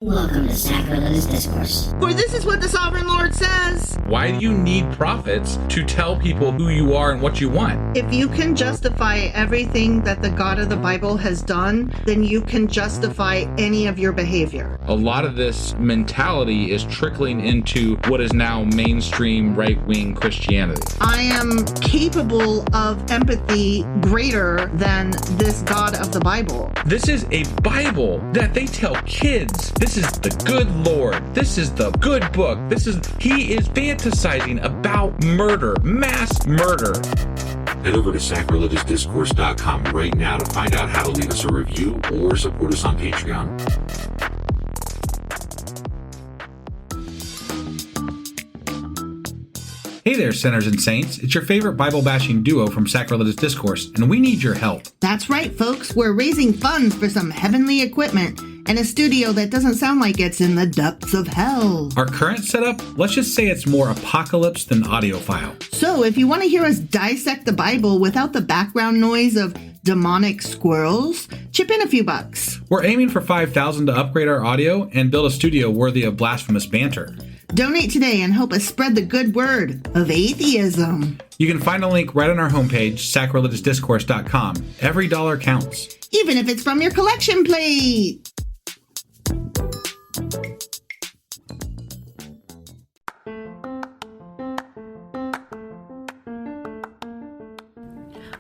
Welcome to Sacrilegious Discourse. For this is what the Sovereign Lord says. Why do you need prophets to tell people who you are and what you want? If you can justify everything that the God of the Bible has done, then you can justify any of your behavior. A lot of this mentality is trickling into what is now mainstream right-wing Christianity. I am capable of empathy greater than this God of the Bible. This is a Bible that they tell kids. This is the good Lord. This is the good book. He is fantasizing about murder, mass murder. Head over to sacrilegiousdiscourse.com right now to find out how to leave us a review or support us on Patreon. Hey there, sinners and saints. It's your favorite Bible-bashing duo from Sacrilegious Discourse, and we need your help. That's right, folks. We're raising funds for some heavenly equipment and a studio that doesn't sound like it's in the depths of hell. Our current setup, let's just say it's more apocalypse than audiophile. So if you want to hear us dissect the Bible without the background noise of demonic squirrels, chip in a few bucks. We're aiming for $5,000 to upgrade our audio and build a studio worthy of blasphemous banter. Donate today and help us spread the good word of atheism. You can find a link right on our homepage, sacrilegiousdiscourse.com. Every dollar counts. Even if it's from your collection plate.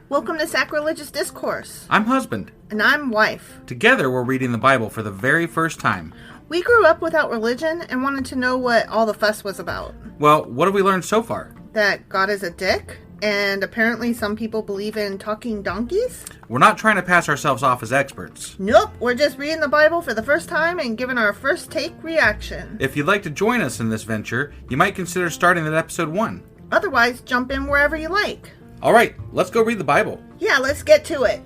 Welcome to Sacrilegious Discourse. I'm husband. And I'm wife. Together, we're reading the Bible for the very first time. We grew up without religion and wanted to know what all the fuss was about. Well, what have we learned so far? That God is a dick, and apparently some people believe in talking donkeys. We're not trying to pass ourselves off as experts. Nope, we're just reading the Bible for the first time and giving our first take reaction. If you'd like to join us in this venture, you might consider starting at episode 1. Otherwise, jump in wherever you like. All right, let's go read the Bible. Yeah, let's get to it.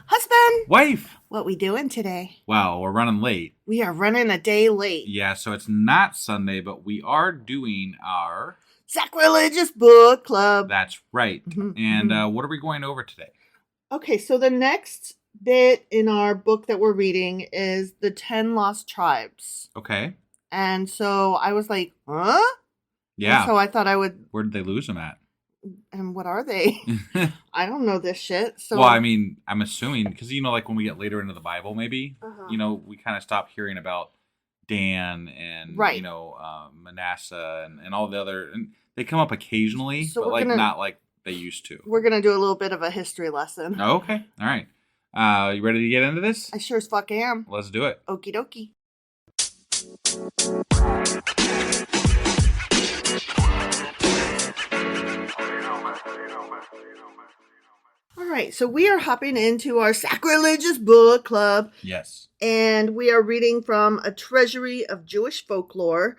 Husband! Wife! What we doing today? Wow, we're running late. We are running a day late. Yeah, so it's not Sunday, but we are doing our... Sacrilegious Book Club. That's right. Mm-hmm. And what are we going over today? Okay, so the next bit in our book that we're reading is the 10 Lost Tribes. Okay. And so I was like, huh? Yeah. And so I thought I would... Where did they lose them at? And what are they? I don't know this shit. So well, I mean, I'm assuming, because, like when we get later into the Bible, maybe, we kind of stop hearing about Dan and, right. Manasseh and all the other, and they come up occasionally, so but not like they used to. We're going to do a little bit of a history lesson. Oh, okay. All right. You ready to get into this? I sure as fuck am. Let's do it. Okie dokie. All right, so we are hopping into our Sacrilegious Book Club. Yes. And we are reading from a treasury of Jewish folklore,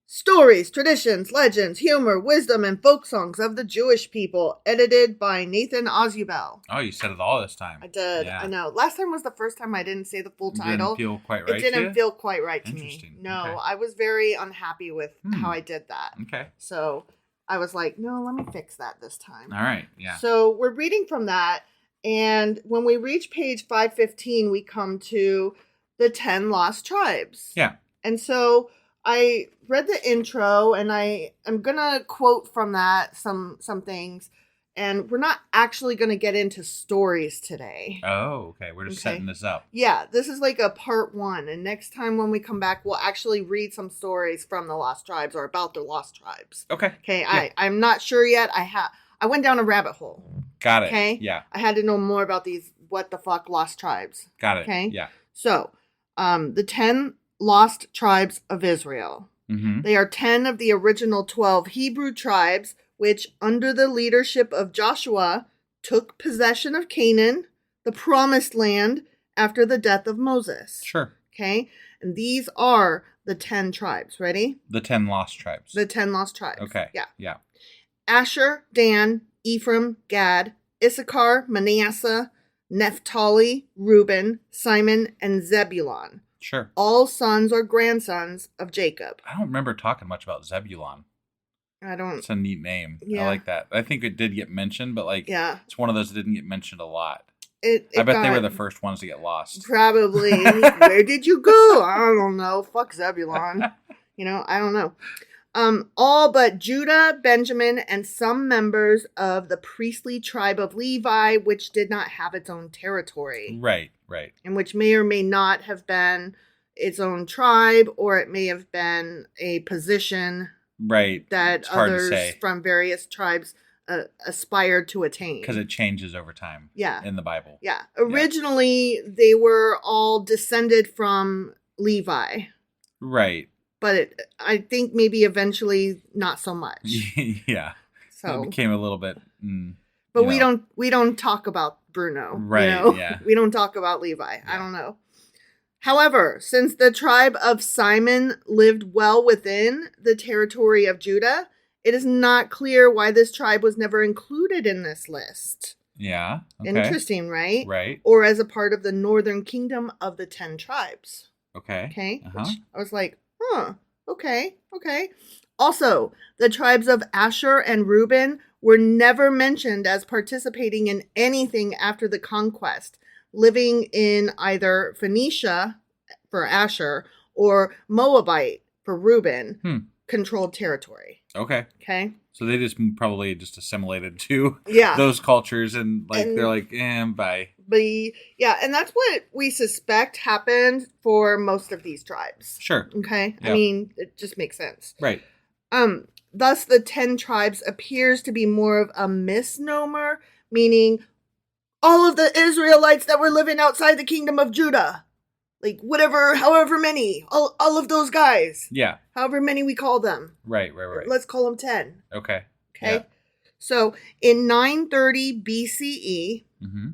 stories, traditions, legends, humor, wisdom, and folk songs of the Jewish people, edited by Nathan Ozubel. Oh, you said it all this time. I did. Yeah. I know. Last time was the first time I didn't say the full title. It didn't feel quite right. It didn't feel quite right to me. Interesting. No, okay. I was very unhappy with how I did that. Okay. So I was like, no, let me fix that this time. All right. Yeah. So we're reading from that. And when we reach page 515, we come to the 10 Lost Tribes. Yeah. And so I read the intro, and I am going to quote from that some things. And we're not actually going to get into stories today. Oh, okay. We're just setting this up. Yeah, this is like a part 1. And next time when we come back, we'll actually read some stories from the Lost Tribes or about the Lost Tribes. Okay. Okay, yeah. I'm not sure yet. I went down a rabbit hole. Got it. Okay? Yeah. I had to know more about these what the fuck Lost Tribes. Got it. Okay? Yeah. So, the 10 Lost Tribes of Israel. Mm-hmm. They are 10 of the original 12 Hebrew tribes, which, under the leadership of Joshua, took possession of Canaan, the promised land, after the death of Moses. Sure. Okay? And these are the 10 tribes. Ready? The 10 Lost Tribes. The 10 Lost Tribes. Okay. Yeah. Yeah. Asher, Dan, Ephraim, Gad, Issachar, Manasseh, Naphtali, Reuben, Simon, and Zebulun. Sure. All sons or grandsons of Jacob. I don't remember talking much about Zebulun. It's a neat name. Yeah. I like that. I think it did get mentioned, but it's one of those that didn't get mentioned a lot. I bet they were the first ones to get lost. Probably. Where did you go? I don't know. Fuck Zebulon. I don't know. All but Judah, Benjamin, and some members of the priestly tribe of Levi, which did not have its own territory. Right. And which may or may not have been its own tribe, or it may have been a position that others from various tribes aspired to attain. Because it changes over time in the Bible. Yeah. Originally, they were all descended from Levi. Right. But I think maybe eventually not so much. Yeah. So it became a little bit. But we don't talk about Bruno. Right. Yeah. We don't talk about Levi. Yeah. I don't know. However, since the tribe of Simon lived well within the territory of Judah, it is not clear why this tribe was never included in this list. Yeah. Okay. Interesting, right? Right. Or as a part of the northern kingdom of the 10 tribes. Okay. Okay. Uh-huh. Which I was like, okay. Also, the tribes of Asher and Reuben were never mentioned as participating in anything after the conquest, living in either Phoenicia for Asher or Moabite for Reuben controlled territory. Okay. So they probably assimilated to those cultures and they're like, bye. Yeah, and that's what we suspect happened for most of these tribes. Sure. Okay? Yeah. I mean, it just makes sense. Right. Thus, the 10 tribes appears to be more of a misnomer, meaning all of the Israelites that were living outside the kingdom of Judah. However many. All of those guys. Yeah. However many we call them. Right. Let's call them 10. Okay. Yeah. So, in 930 BCE,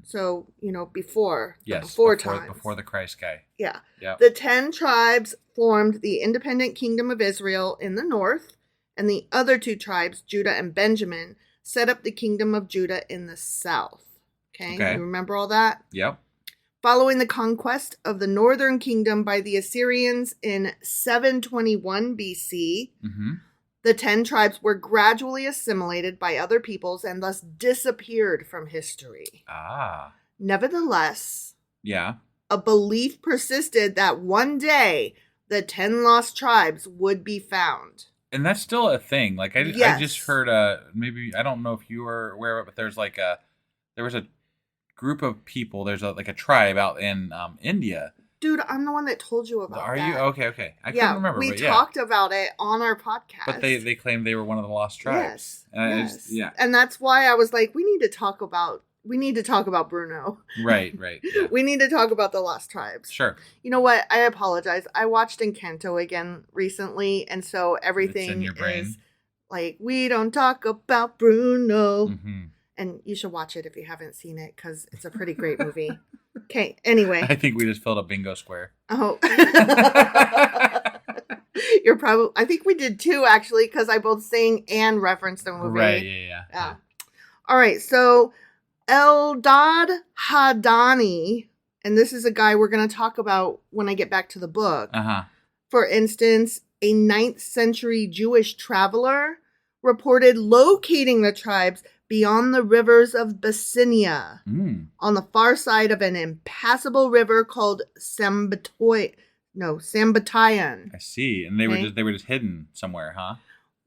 so, before times. Before the Christ guy. Yeah. Yep. The 10 tribes formed the independent kingdom of Israel in the north, and the other 2 tribes, Judah and Benjamin, set up the kingdom of Judah in the south. Okay. You remember all that? Yep. Following the conquest of the northern kingdom by the Assyrians in 721 BC, the 10 tribes were gradually assimilated by other peoples and thus disappeared from history. Nevertheless, a belief persisted that one day the 10 lost tribes would be found. And that's still a thing. I just heard, maybe, I don't know if you were aware of it, but there was a group of people, there's a tribe out in India. Dude, I'm the one that told you about that. Are you? Okay. I couldn't remember. We talked about it on our podcast. But they claimed they were one of the lost tribes. Yes. And that's why I was like, we need to talk about Bruno. Right. Yeah. We need to talk about the lost tribes. Sure. You know what? I apologize. I watched Encanto again recently, and so everything it's in your brain. Is we don't talk about Bruno. And you should watch it if you haven't seen it, because it's a pretty great movie. Okay, anyway. I think we just filled a bingo square. Oh. I think we did 2, actually, because I both sang and referenced the movie. Right, yeah. All right, so Eldad Hadani, and this is a guy we're going to talk about when I get back to the book. For instance, a 9th century Jewish traveler reported locating the tribes beyond the rivers of Abyssinia, on the far side of an impassable river called Sambatayan. I see, and they were just hidden somewhere, huh?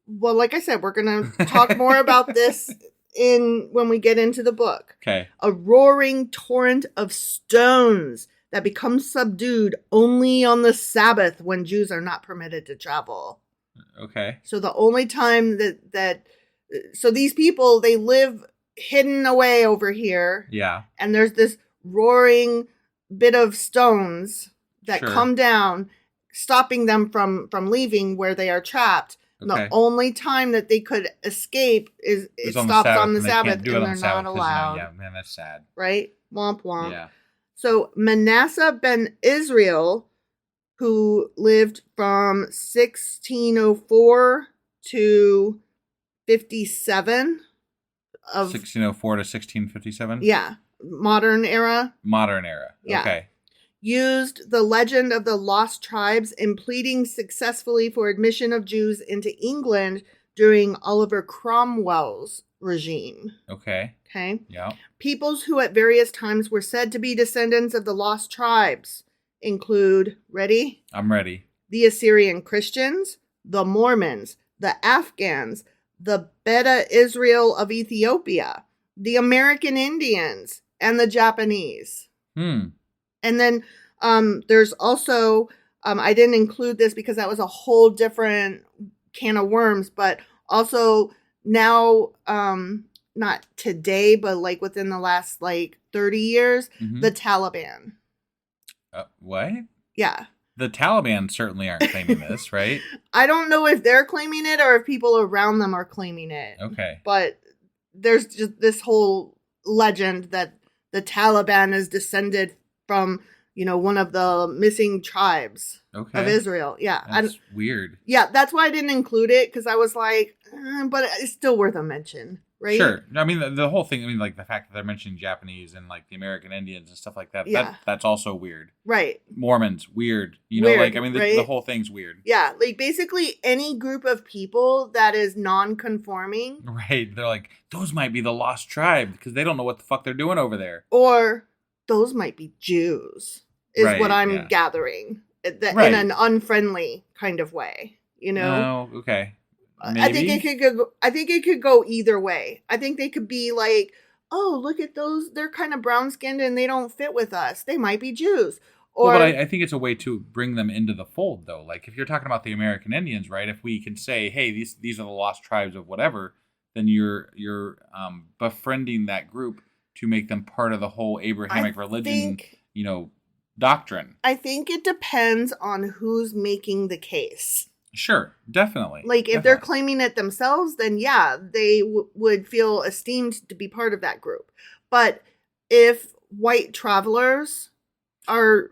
Well, like I said, we're gonna talk more about this when we get into the book. Okay. A roaring torrent of stones that becomes subdued only on the Sabbath when Jews are not permitted to travel. Okay. So the only time so these people, they live hidden away over here. Yeah. And there's this roaring bit of stones that come down, stopping them from leaving where they are trapped. Okay. The only time that they could escape is it stops on the Sabbath, and they're not allowed. Yeah, man, that's sad. Right? Womp womp. Yeah. So Manasseh ben Israel, who lived from 1604 to 57 of 1604 to 1657. Yeah, modern era. Yeah. Okay. Used the legend of the lost tribes in pleading successfully for admission of Jews into England during Oliver Cromwell's regime. Okay. Okay. Yeah. Peoples who at various times were said to be descendants of the lost tribes include, ready? I'm ready. The Assyrian Christians, the Mormons, the Afghans, the Beta Israel of Ethiopia, the American Indians, and the Japanese. And then there's also, I didn't include this because that was a whole different can of worms, but also now, not today, but like within the last like 30 years, the Taliban. What? Yeah. The Taliban certainly aren't claiming this, right? I don't know if they're claiming it or if people around them are claiming it. Okay. But there's just this whole legend that the Taliban is descended from, one of the missing tribes of Israel. Yeah. That's weird. Yeah, that's why I didn't include it, because I was like, but it's still worth a mention, right? Sure. I mean, the whole thing, like the fact that they're mentioning Japanese and like the American Indians and stuff like that, that's also weird. Right. Mormons, weird. Weird, The whole thing's weird. Yeah, like basically any group of people that is non-conforming. Right. They're like, those might be the lost tribe because they don't know what the fuck they're doing over there. Or those might be Jews, is what I'm gathering. In an unfriendly kind of way, Oh, okay. Maybe. I think it could go either way. I think they could be like, oh, look at those. They're kind of brown skinned and they don't fit with us. They might be Jews. Or, but I think it's a way to bring them into the fold, though. Like if you're talking about the American Indians, right? If we can say, hey, these are the lost tribes of whatever, then you're befriending that group to make them part of the whole Abrahamic religion, doctrine. I think it depends on who's making the case. Sure, definitely. Like, if they're claiming it themselves, then yeah, they would feel esteemed to be part of that group. But if white travelers are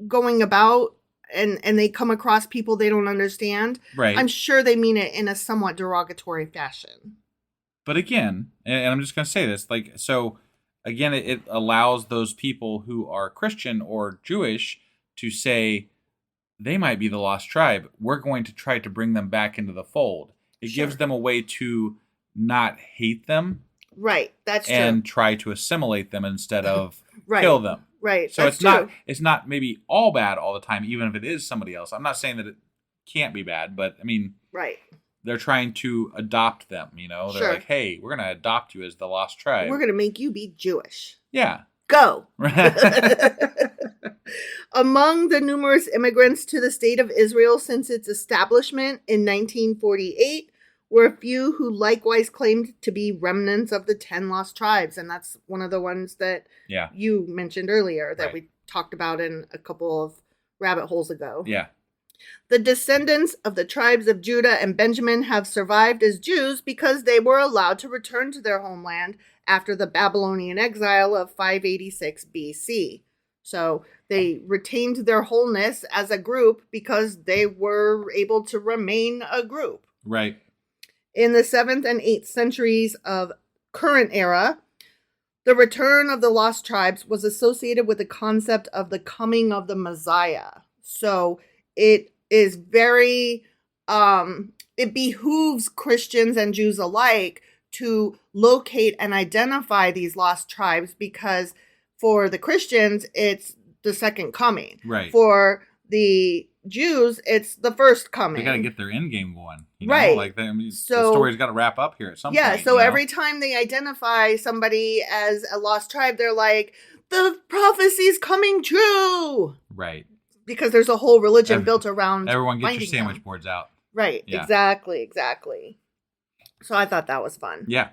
going about and they come across people they don't understand, right, I'm sure they mean it in a somewhat derogatory fashion. But again, and I'm just going to say this, like, so again, it allows those people who are Christian or Jewish to say, they might be the lost tribe. We're going to try to bring them back into the fold. It gives them a way to not hate them. Right. That's true. And try to assimilate them instead of kill them. Right. So it's not maybe all bad all the time, even if it is somebody else. I'm not saying that it can't be bad, but I mean, right. They're trying to adopt them, They're like, hey, we're going to adopt you as the lost tribe. We're going to make you be Jewish. Yeah. Go. Among the numerous immigrants to the state of Israel since its establishment in 1948 were a few who likewise claimed to be remnants of the 10 lost tribes. And that's one of the ones that you mentioned earlier that we talked about in a couple of rabbit holes ago. Yeah. The descendants of the tribes of Judah and Benjamin have survived as Jews because they were allowed to return to their homeland after the Babylonian exile of 586 BC. So they retained their wholeness as a group because they were able to remain a group. Right. In the 7th and 8th centuries of current era, the return of the lost tribes was associated with the concept of the coming of the Messiah. So it is very, it behooves Christians and Jews alike to locate and identify these lost tribes because for the Christians, it's the second coming. Right. For the Jews, it's the first coming. They got to get their end game going. Right. Like the story's got to wrap up here at some point. Yeah, so every time they identify somebody as a lost tribe, they're like, the prophecy's coming true. Right. Because there's a whole religion built around everyone get your sandwich them. Boards out. Right. Yeah. Exactly. So I thought that was fun. Yeah.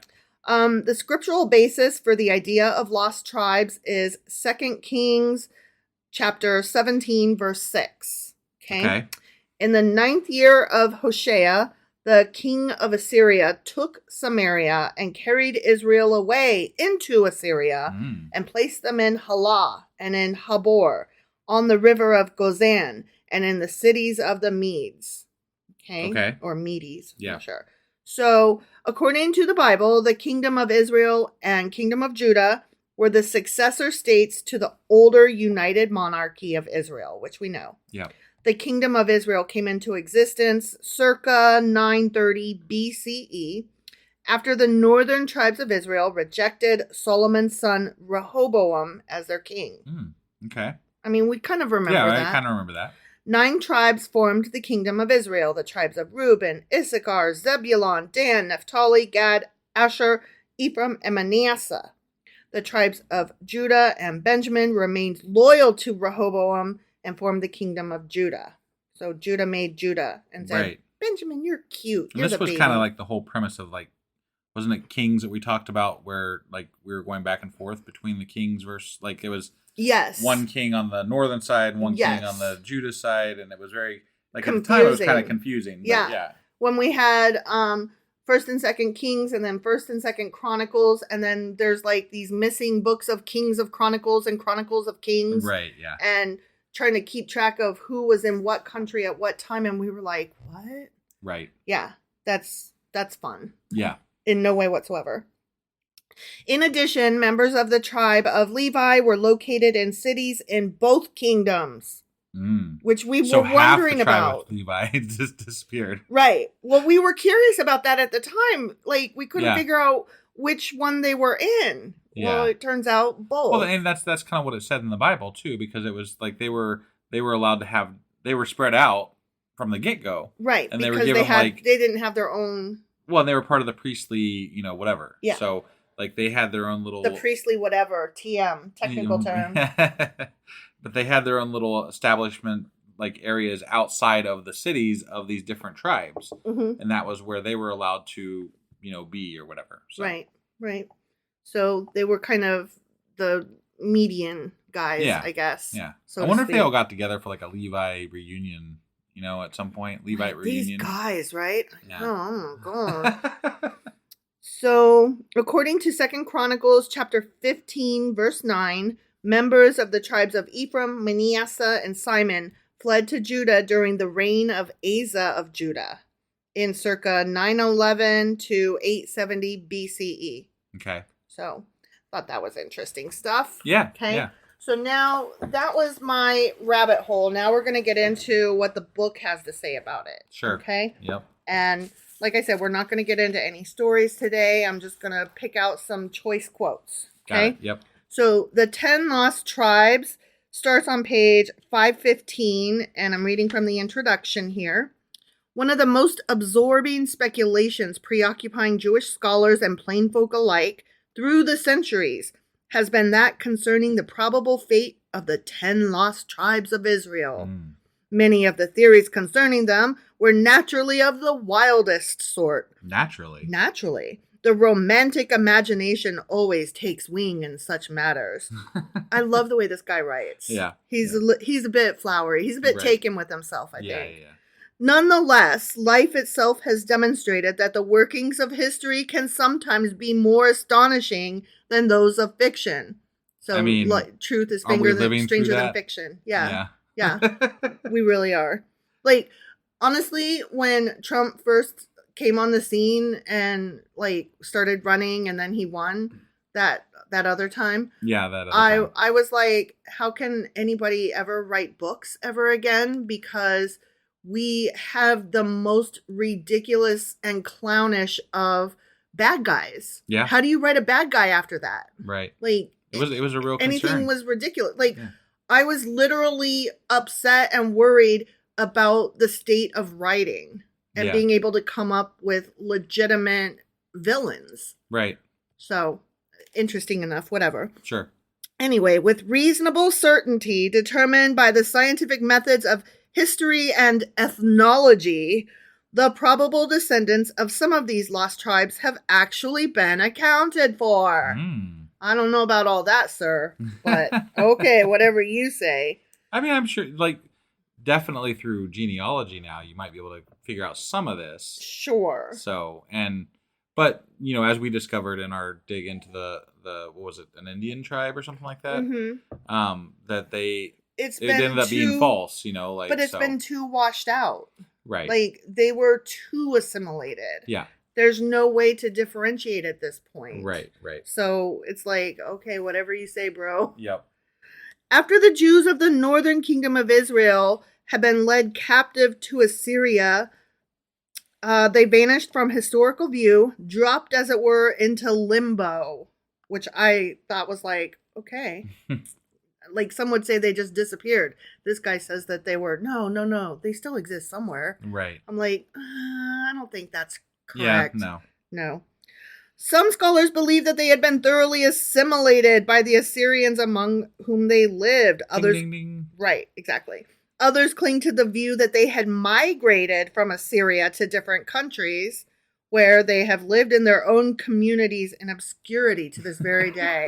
The scriptural basis for the idea of lost tribes is 2 Kings chapter 17, verse 6. Okay. In the 9th year of Hoshea, the king of Assyria took Samaria and carried Israel away into Assyria and placed them in Halah and in Habor, on the river of Gozan, and in the cities of the Medes. Okay. Or Medes. Yeah. I'm sure. So, according to the Bible, the kingdom of Israel and kingdom of Judah were the successor states to the older united monarchy of Israel, which we know. Yeah. The kingdom of Israel came into existence circa 930 BCE After the northern tribes of Israel rejected Solomon's son Rehoboam as their king. Okay. I mean, we kind of remember that. Yeah, I kind of remember that. 9 tribes formed the kingdom of Israel. The tribes of Reuben, Issachar, Zebulun, Dan, Naphtali, Gad, Asher, Ephraim, and Manasseh. The tribes of Judah and Benjamin remained loyal to Rehoboam and formed the kingdom of Judah. So Judah made Judah and said, right. Benjamin, you're cute. And this was kind of like the whole premise of like, wasn't it Kings that we talked about where like we were going back and forth between the kings versus like it was one king on the northern side and one king on the Judah side, and it was very like confusing. At the time it was kind of confusing. Yeah. When we had First and Second Kings and then First and Second Chronicles, and then there's like these missing books of Kings of Chronicles and Chronicles of Kings. Right, yeah. And trying to keep track of who was in what country at what time, and we were like, what? Right. Yeah, that's fun. Yeah. In no way whatsoever. In addition, members of the tribe of Levi were located in cities in both kingdoms. Which we were wondering about. Levi just disappeared. Right. Well, we were curious about that at the time. Like, we couldn't figure out which one they were in. Yeah. Well, it turns out both. Well, and that's kind of what it said in the Bible too, because it was like they were allowed to have, they were spread out from the get go. Right. And because they were given they didn't have their own. Well, and they were part of the priestly, whatever. Yeah. So like they had their own little. The priestly whatever, TM, technical term. But they had their own little establishment, like areas outside of the cities of these different tribes. Mm-hmm. And that was where they were allowed to, be or whatever. So. Right. So they were kind of the median guys, I guess. Yeah. So I wonder if they all got together for like a Levi reunion, at some point. Levite reunion. These guys, right? Yeah. Oh, God. So, according to 2 Chronicles chapter 15, verse 9, members of the tribes of Ephraim, Manasseh, and Simon fled to Judah during the reign of Asa of Judah in circa 911 to 870 BCE. Okay. So, thought that was interesting stuff. Yeah. Okay. Yeah. So now that was my rabbit hole. Now we're going to get into what the book has to say about it. Sure. Okay. Yep. And like I said, we're not going to get into any stories today. I'm just going to pick out some choice quotes. Okay. Got it. Yep. So the 10 Lost Tribes starts on page 515, and I'm reading from the introduction here. One of the most absorbing speculations preoccupying Jewish scholars and plain folk alike through the centuries has been that concerning the probable fate of the 10 lost tribes of Israel. Many of the theories concerning them were naturally of the wildest sort. Naturally. The romantic imagination always takes wing in such matters. I love the way this guy writes. Yeah. He's a bit flowery. He's a bit taken with himself, I think. Yeah. Nonetheless, life itself has demonstrated that the workings of history can sometimes be more astonishing than those of fiction. So, truth is stranger than fiction. Yeah. We really are. Like, honestly, when Trump first came on the scene and like started running and then he won that other time. Yeah, that other time. I was like, how can anybody ever write books ever again? Because we have the most ridiculous and clownish of bad guys. Yeah. How do you write a bad guy after that? Right. Like it was a real anything concern. Was ridiculous. Like I was literally upset and worried about the state of writing and being able to come up with legitimate villains. Right. So, interesting enough, whatever. Sure. Anyway, with reasonable certainty determined by the scientific methods of history and ethnology, the probable descendants of some of these lost tribes have actually been accounted for. I don't know about all that, sir, but okay, whatever you say. I mean, I'm sure, like, definitely through genealogy now, you might be able to figure out some of this. Sure. So, but, as we discovered in our dig into the what was it, an Indian tribe or something like that? Mm-hmm. That it ended up being false, But it's been too washed out. Right. Like, they were too assimilated. Yeah. There's no way to differentiate at this point. Right. So it's like, okay, whatever you say, bro. Yep. After the Jews of the northern kingdom of Israel had been led captive to Assyria, They vanished from historical view, dropped, as it were, into limbo, which I thought was like, okay. Like some would say they just disappeared. This guy says that they were, no, they still exist somewhere. Right. I'm like, I don't think that's correct. Yeah, No. Some scholars believe that they had been thoroughly assimilated by the Assyrians among whom they lived. Others, ding, ding, ding. Right, exactly. Others cling to the view that they had migrated from Assyria to different countries where they have lived in their own communities in obscurity to this very day.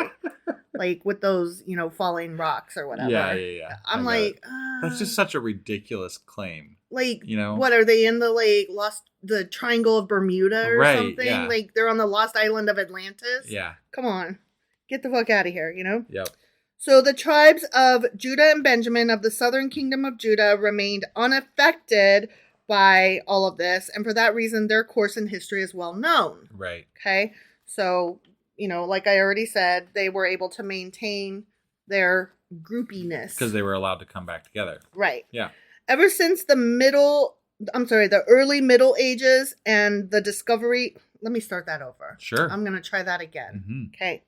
Like with those, falling rocks or whatever. Yeah. I'm like, that's just such a ridiculous claim. Like, you know, what are they in the Triangle of Bermuda or something? Yeah. Like they're on the lost island of Atlantis? Yeah. Come on. Get the fuck out of here, Yep. So the tribes of Judah and Benjamin of the southern kingdom of Judah remained unaffected by all of this. And for that reason, their course in history is well known. Right. Okay. So, like I already said, they were able to maintain their groupiness. Because they were allowed to come back together. Right. Yeah. Ever since the early Middle Ages and the discovery. Let me start that over. Sure. I'm going to try that again. Mm-hmm. Okay.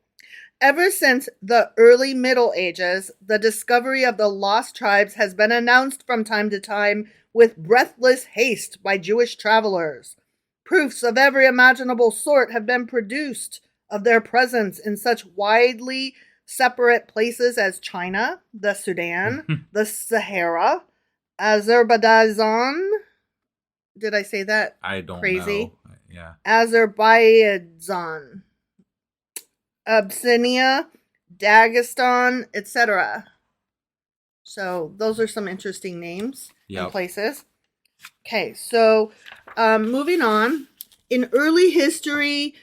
Ever since the early Middle Ages, the discovery of the lost tribes has been announced from time to time with breathless haste by Jewish travelers. Proofs of every imaginable sort have been produced of their presence in such widely separate places as China, the Sudan, the Sahara, Azerbaijan. Did I say that? I don't crazy? know. Yeah. Azerbaijan, Abyssinia, Dagestan, etc. So those are some interesting names and places. Okay, so moving on. In early history,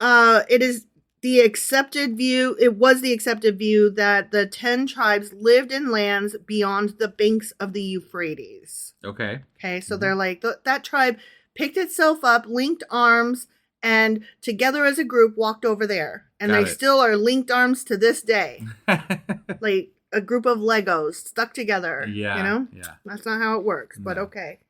it was the accepted view that the 10 tribes lived in lands beyond the banks of the Euphrates. Okay. Okay, so they're like, that tribe picked itself up, linked arms, and together as a group walked over there. And they still are linked arms to this day. Like a group of Legos stuck together. Yeah. Yeah. That's not how it works, but okay.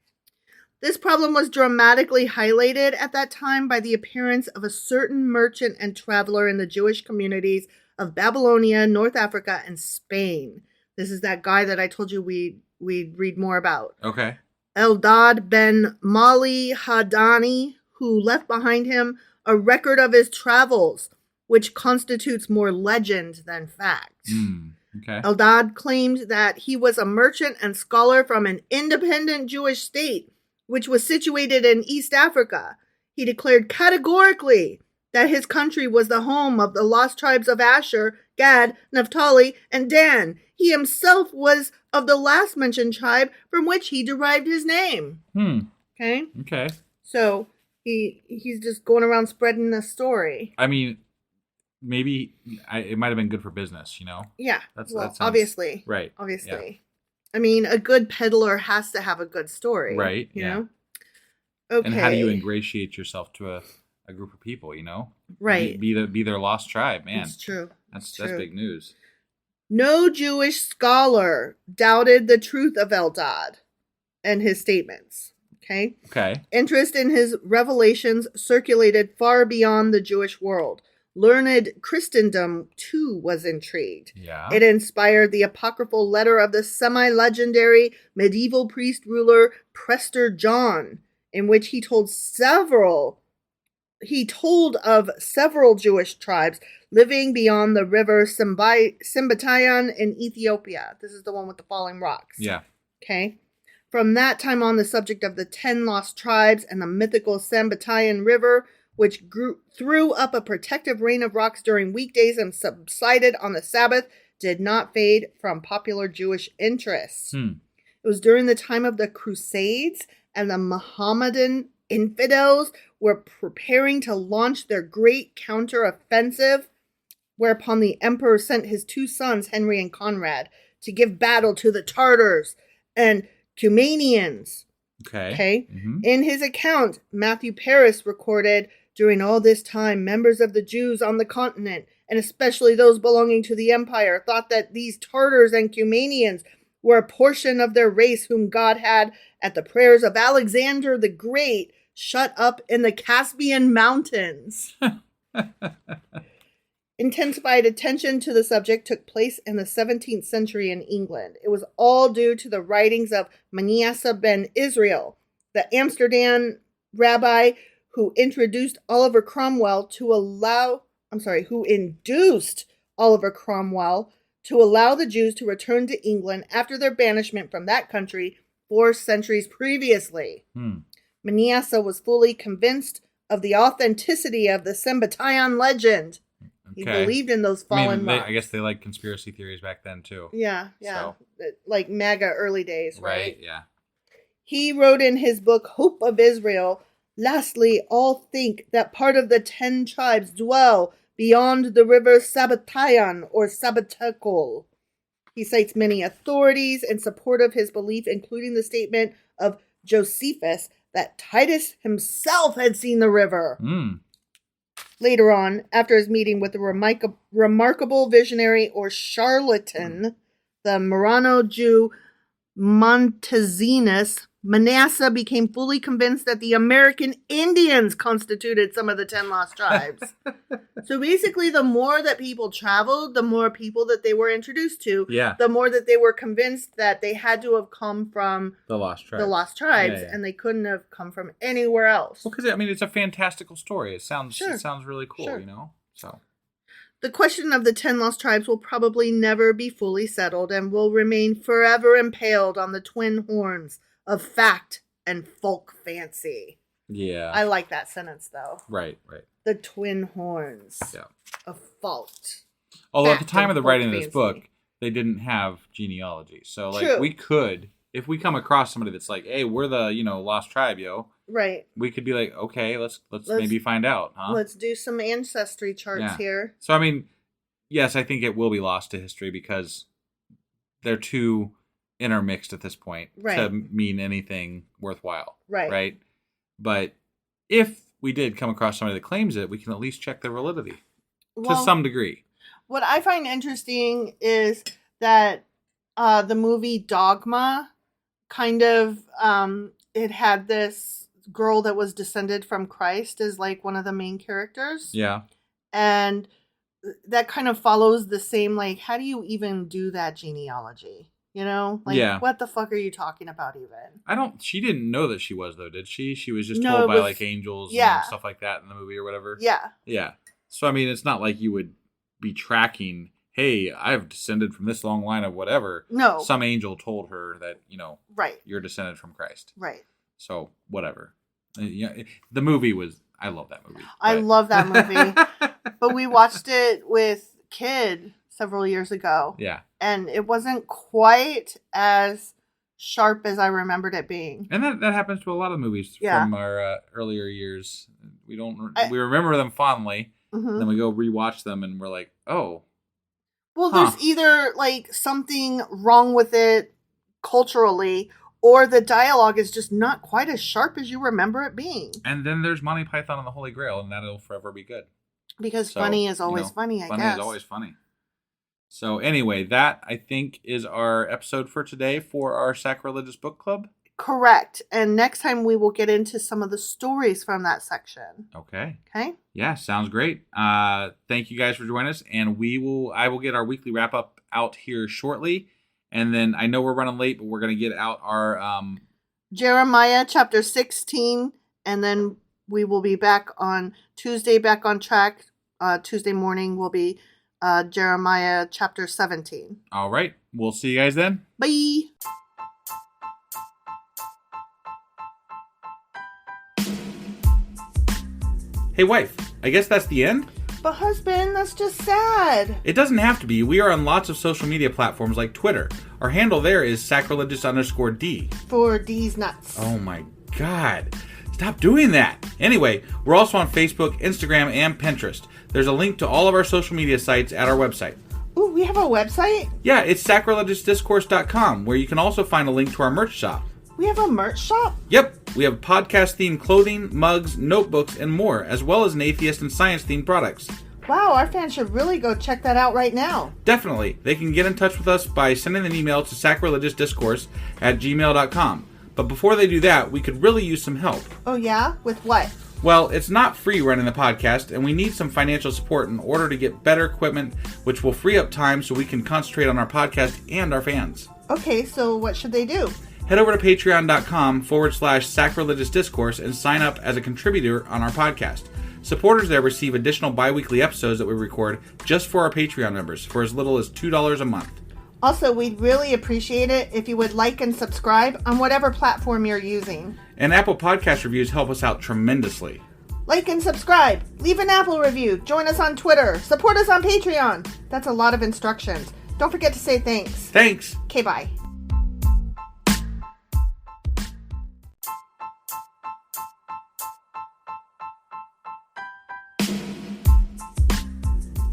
This problem was dramatically highlighted at that time by the appearance of a certain merchant and traveler in the Jewish communities of Babylonia, North Africa, and Spain. This is that guy that I told you we'd read more about. Okay. Eldad ben Mali Hadani, who left behind him a record of his travels, which constitutes more legend than fact. Okay. Eldad claimed that he was a merchant and scholar from an independent Jewish state, which was situated in East Africa. He declared categorically that his country was the home of the lost tribes of Asher, Gad, Naphtali, and Dan. He himself was of the last mentioned tribe from which he derived his name. Okay? Okay. So he's just going around spreading the story. I mean, maybe it might have been good for business, Yeah. That well, sounds, obviously. Right. Obviously. Yeah. I mean, a good peddler has to have a good story. Right. You know? Okay. And how do you ingratiate yourself to a group of people, Right. Be their lost tribe, man. It's true. That's big news. No Jewish scholar doubted the truth of Eldad and his statements. Okay. Okay. Interest in his revelations circulated far beyond the Jewish world. Learned Christendom, too, was intrigued. Yeah. It inspired the apocryphal letter of the semi-legendary medieval priest ruler Prester John, in which he told of several Jewish tribes living beyond the river Simbatayan in Ethiopia. This is the one with the falling rocks. Yeah. Okay. From that time on, the subject of the 10 lost tribes and the mythical Simbatayan River, which threw up a protective rain of rocks during weekdays and subsided on the Sabbath, did not fade from popular Jewish interest. It was during the time of the Crusades, and the Mohammedan infidels were preparing to launch their great counter-offensive, whereupon the emperor sent his 2 sons, Henry and Conrad, to give battle to the Tartars and Cumanians. Okay. Mm-hmm. In his account, Matthew Paris recorded, during all this time, members of the Jews on the continent, and especially those belonging to the empire, thought that these Tartars and Cumanians were a portion of their race whom God had, at the prayers of Alexander the Great, shut up in the Caspian Mountains. Intensified attention to the subject took place in the 17th century in England. It was all due to the writings of Manasseh ben Israel, the Amsterdam rabbi who induced Oliver Cromwell to allow the Jews to return to England after their banishment from that country 4 centuries previously. Manasseh was fully convinced of the authenticity of the Sembatayan legend. He believed in those fallen monks. I guess they like conspiracy theories back then, too. Yeah. So. Like MAGA early days, right? Yeah. He wrote in his book, Hope of Israel, lastly, all think that part of the 10 tribes dwell beyond the river Sabbatayan or Sabbatakol. He cites many authorities in support of his belief, including the statement of Josephus that Titus himself had seen the river. Later on, after his meeting with the remarkable visionary or charlatan, the Marano Jew Montezinus, Manasseh became fully convinced that the American Indians constituted some of the 10 lost tribes. So basically, the more that people traveled, the more people that they were introduced to, the more that they were convinced that they had to have come from the lost tribes, and they couldn't have come from anywhere else. Well, because it's a fantastical story. It sounds really cool, you know. So the question of the 10 lost tribes will probably never be fully settled and will remain forever impaled on the twin horns of fact and folk fancy. Yeah. I like that sentence, though. Right. The twin horns of fault. Although at the time of the writing of this book, they didn't have genealogy. So, like, we could, if we come across somebody that's like, hey, we're the, lost tribe, yo. Right. We could be like, okay, let's maybe find out, huh? Let's do some ancestry charts here. So, I mean, yes, I think it will be lost to history because they're too intermixed at this point to mean anything worthwhile. Right. But if we did come across somebody that claims it, we can at least check their validity to some degree. What I find interesting is that the movie Dogma kind of it had this girl that was descended from Christ as like one of the main characters. Yeah. And that kind of follows the same, like, how do you even do that genealogy? What the fuck are you talking about even? She didn't know that she was, though, did she? She was just told by, like, angels and stuff like that in the movie or whatever. Yeah. Yeah. So, I mean, it's not like you would be tracking, hey, I've descended from this long line of whatever. No. Some angel told her that, right. You're descended from Christ. Right. So, whatever. The movie was, I love that movie. I love that movie. But we watched it with Kid several years ago. Yeah. And it wasn't quite as sharp as I remembered it being. And that happens to a lot of movies from our earlier years. We remember them fondly, then we go rewatch them and we're like, oh. Well, there's either like something wrong with it culturally, or the dialogue is just not quite as sharp as you remember it being. And then there's Monty Python and the Holy Grail, and that'll forever be good. Because funny is always funny, I guess. Funny is always funny. So anyway, that, I think, is our episode for today for our Sacrilegious Book Club. Correct. And next time we will get into some of the stories from that section. Okay. Okay? Yeah, sounds great. Thank you guys for joining us, and I will get our weekly wrap-up out here shortly. And then I know we're running late, but we're going to get out our... Jeremiah chapter 16, and then we will be back on Tuesday, back on track. Tuesday morning will be Jeremiah chapter 17. All right. We'll see you guys then. Bye. Hey, wife. I guess that's the end? But husband, that's just sad. It doesn't have to be. We are on lots of social media platforms like Twitter. Our handle there is sacrilegious_D. For D's nuts. Oh my God. Stop doing that. Anyway, we're also on Facebook, Instagram, and Pinterest. There's a link to all of our social media sites at our website. Ooh, we have a website? Yeah, it's sacrilegiousdiscourse.com, where you can also find a link to our merch shop. We have a merch shop? Yep. We have podcast-themed clothing, mugs, notebooks, and more, as well as an atheist and science-themed products. Wow, our fans should really go check that out right now. Definitely. They can get in touch with us by sending an email to sacrilegiousdiscourse@gmail.com. But before they do that, we could really use some help. Oh yeah? With what? Well, it's not free running the podcast, and we need some financial support in order to get better equipment, which will free up time so we can concentrate on our podcast and our fans. Okay, so what should they do? Head over to patreon.com/sacrilegious discourse and sign up as a contributor on our podcast. Supporters there receive additional bi-weekly episodes that we record just for our Patreon members for as little as $2 a month. Also, we'd really appreciate it if you would like and subscribe on whatever platform you're using. And Apple Podcast reviews help us out tremendously. Like and subscribe, leave an Apple review, join us on Twitter, support us on Patreon. That's a lot of instructions. Don't forget to say thanks. Thanks. Okay, bye.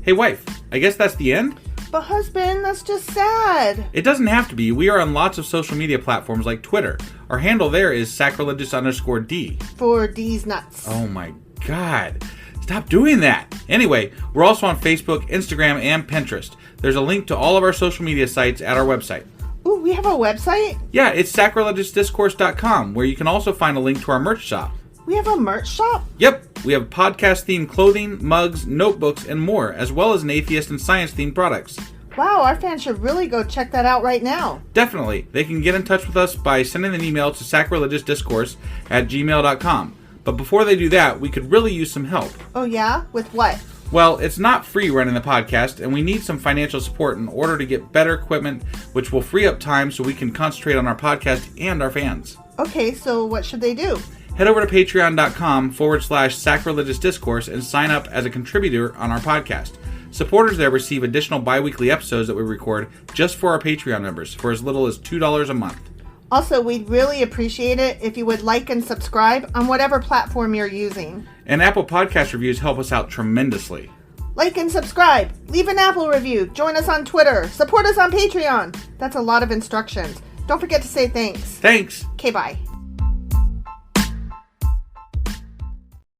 Hey wife, I guess that's the end? But husband, that's just sad. It doesn't have to be. We are on lots of social media platforms like Twitter. Our handle there is sacrilegious_D. For D's nuts. Oh my God. Stop doing that. Anyway, we're also on Facebook, Instagram, and Pinterest. There's a link to all of our social media sites at our website. Ooh, we have a website? Yeah, it's sacrilegiousdiscourse.com, where you can also find a link to our merch shop. We have a merch shop? Yep, we have podcast-themed clothing, mugs, notebooks, and more, as well as an atheist and science-themed products. Wow, our fans should really go check that out right now. Definitely. They can get in touch with us by sending an email to sacrilegiousdiscourse@gmail.com. But before they do that, we could really use some help. Oh yeah? With what? Well, it's not free running the podcast, and we need some financial support in order to get better equipment, which will free up time so we can concentrate on our podcast and our fans. Okay, so what should they do? Head over to patreon.com/sacrilegious discourse and sign up as a contributor on our podcast. Supporters there receive additional bi-weekly episodes that we record just for our Patreon members for as little as $2 a month. Also, we'd really appreciate it if you would like and subscribe on whatever platform you're using. And Apple Podcast reviews help us out tremendously. Like and subscribe, leave an Apple review, join us on Twitter, support us on Patreon. That's a lot of instructions. Don't forget to say thanks. Thanks. Okay, bye.